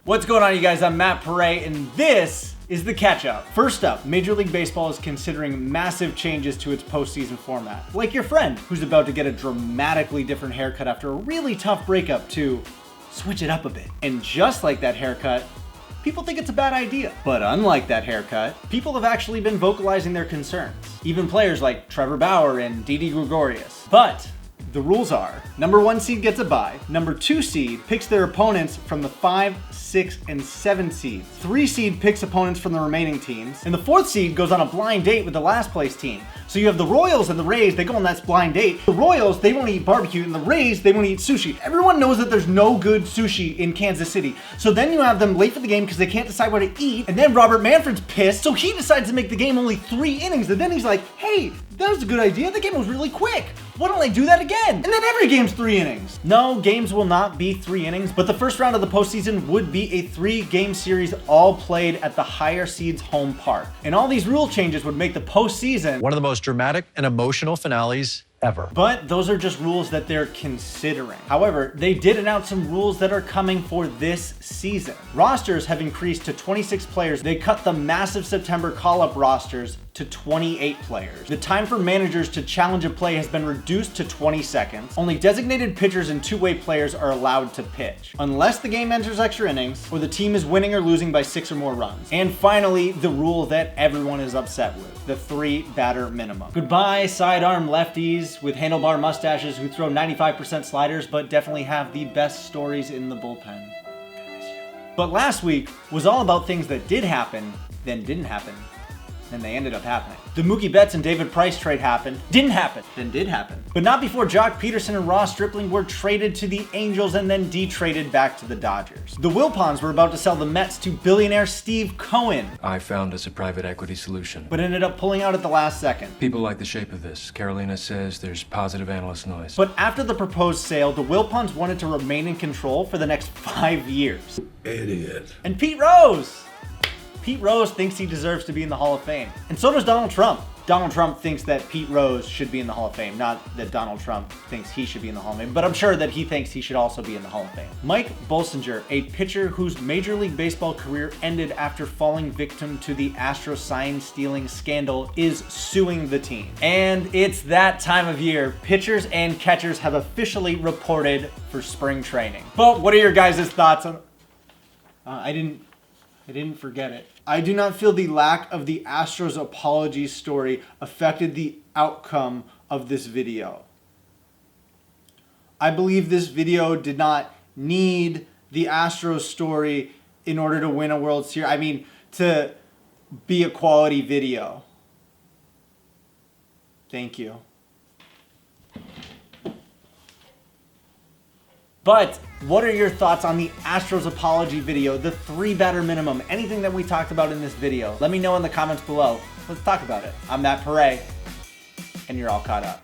What's going on, you guys? I'm Matt Paré, and this is the catch-up. First up, Major League Baseball is considering massive changes to its postseason format. Like your friend, who's about to get a dramatically different haircut after a really tough breakup to switch it up a bit. And just like that haircut, people think it's a bad idea. But unlike that haircut, people have actually been vocalizing their concerns. Even players like Trevor Bauer and Didi Gregorius. But the rules are, number 1 seed gets a bye, number 2 seed picks their opponents from the 5, 6, and 7 seeds. 3 seed picks opponents from the remaining teams, and the 4th seed goes on a blind date with the last place team. So you have the Royals and the Rays, they go on that blind date. The Royals, they want to eat barbecue, and the Rays, they want to eat sushi. Everyone knows that there's no good sushi in Kansas City. So then you have them late for the game because they can't decide what to eat, and then Robert Manfred's pissed, so he decides to make the game only 3 innings, and then he's like, hey, that was a good idea, the game was really quick. Why don't I do that again? And then every game's 3 innings. No, games will not be 3 innings, but the first round of the postseason would be a 3-game series all played at the higher seed's home park. And all these rule changes would make the postseason one of the most dramatic and emotional finales ever. But those are just rules that they're considering. However, they did announce some rules that are coming for this season. Rosters have increased to 26 players. They cut the massive September call-up rosters to 28 players. The time for managers to challenge a play has been reduced to 20 seconds. Only designated pitchers and two-way players are allowed to pitch, unless the game enters extra innings or the team is winning or losing by 6 or more runs. And finally, the rule that everyone is upset with, the 3-batter minimum. Goodbye, sidearm lefties with handlebar mustaches who throw 95% sliders but definitely have the best stories in the bullpen. But last week was all about things that did happen, then didn't happen, and they ended up happening. The Mookie Betts and David Price trade happened, didn't happen, then did happen. But not before Jock Peterson and Ross Stripling were traded to the Angels and then de-traded back to the Dodgers. The Wilpons were about to sell the Mets to billionaire Steve Cohen. I found us a private equity solution. But ended up pulling out at the last second. People like the shape of this. Carolina says there's positive analyst noise. But after the proposed sale, the Wilpons wanted to remain in control for the next 5 years. Idiot. And Pete Rose thinks he deserves to be in the Hall of Fame. And so does Donald Trump. Donald Trump thinks that Pete Rose should be in the Hall of Fame. Not that Donald Trump thinks he should be in the Hall of Fame, but I'm sure that he thinks he should also be in the Hall of Fame. Mike Bolsinger, a pitcher whose Major League Baseball career ended after falling victim to the Astros sign-stealing scandal, is suing the team. And it's that time of year. Pitchers and catchers have officially reported for spring training. But what are your guys' thoughts on... I didn't forget it. I do not feel the lack of the Astros apology story affected the outcome of this video. I believe this video did not need the Astros story in order to win a World Series. I mean, to be a quality video. Thank you. But what are your thoughts on the Astros apology video, the 3-batter minimum, anything that we talked about in this video? Let me know in the comments below. Let's talk about it. I'm Matt Paré, and you're all caught up.